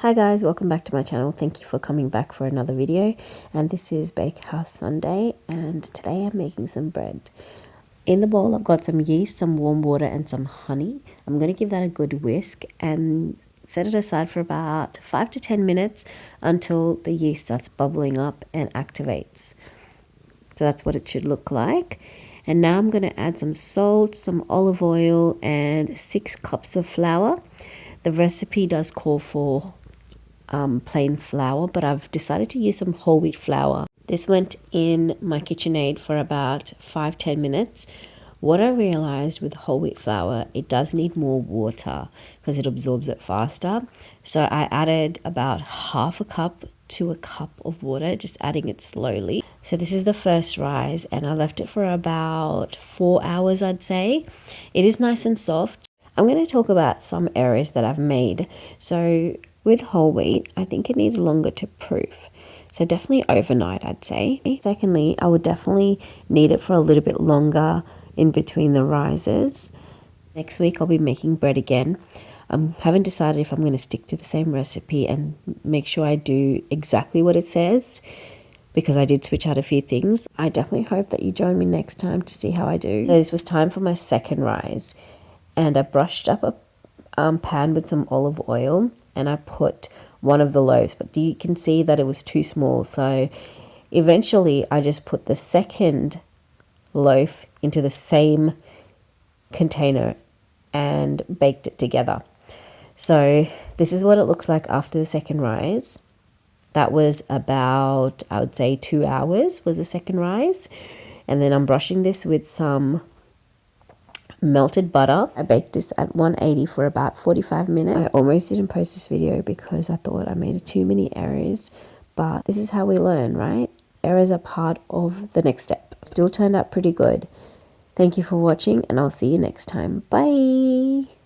Hi guys, welcome back to my channel. Thank you for coming back for another video. And this is Bakehouse Sunday, and today I'm making some bread. In the bowl I've got some yeast, some warm water and some honey. I'm going to give that a good whisk and set it aside for about 5 to 10 minutes until the yeast starts bubbling up and activates. So that's what it should look like. And now I'm going to add some salt, some olive oil and 6 cups of flour. The recipe does call for plain flour, but I've decided to use some whole wheat flour. This went in my KitchenAid for about 5-10 minutes. What I realized with whole wheat flour, it does need more water because it absorbs it faster. So I added about half a cup to a cup of water, just adding it slowly. So this is the first rise and I left it for about 4 hours, I'd say. It is nice and soft. I'm going to talk about some errors that I've made. So with whole wheat, I think it needs longer to proof. So definitely overnight, I'd say. Secondly, I would definitely knead it for a little bit longer in between the rises. Next week, I'll be making bread again. I haven't decided if I'm going to stick to the same recipe and make sure I do exactly what it says, because I did switch out a few things. I definitely hope that you join me next time to see how I do. So this was time for my second rise, and I brushed up a pan with some olive oil and I put one of the loaves, but you can see that it was too small, so eventually I just put the second loaf into the same container and baked it together. So this is what it looks like after the second rise. That was about, I would say, 2 hours was the second rise. And then I'm brushing this with some melted butter. I baked this at 180 for about 45 minutes. I almost didn't post this video because I thought I made too many errors, but this is how we learn, right? Errors are part of the next step. Still turned out pretty good. Thank you for watching and I'll see you next time. Bye.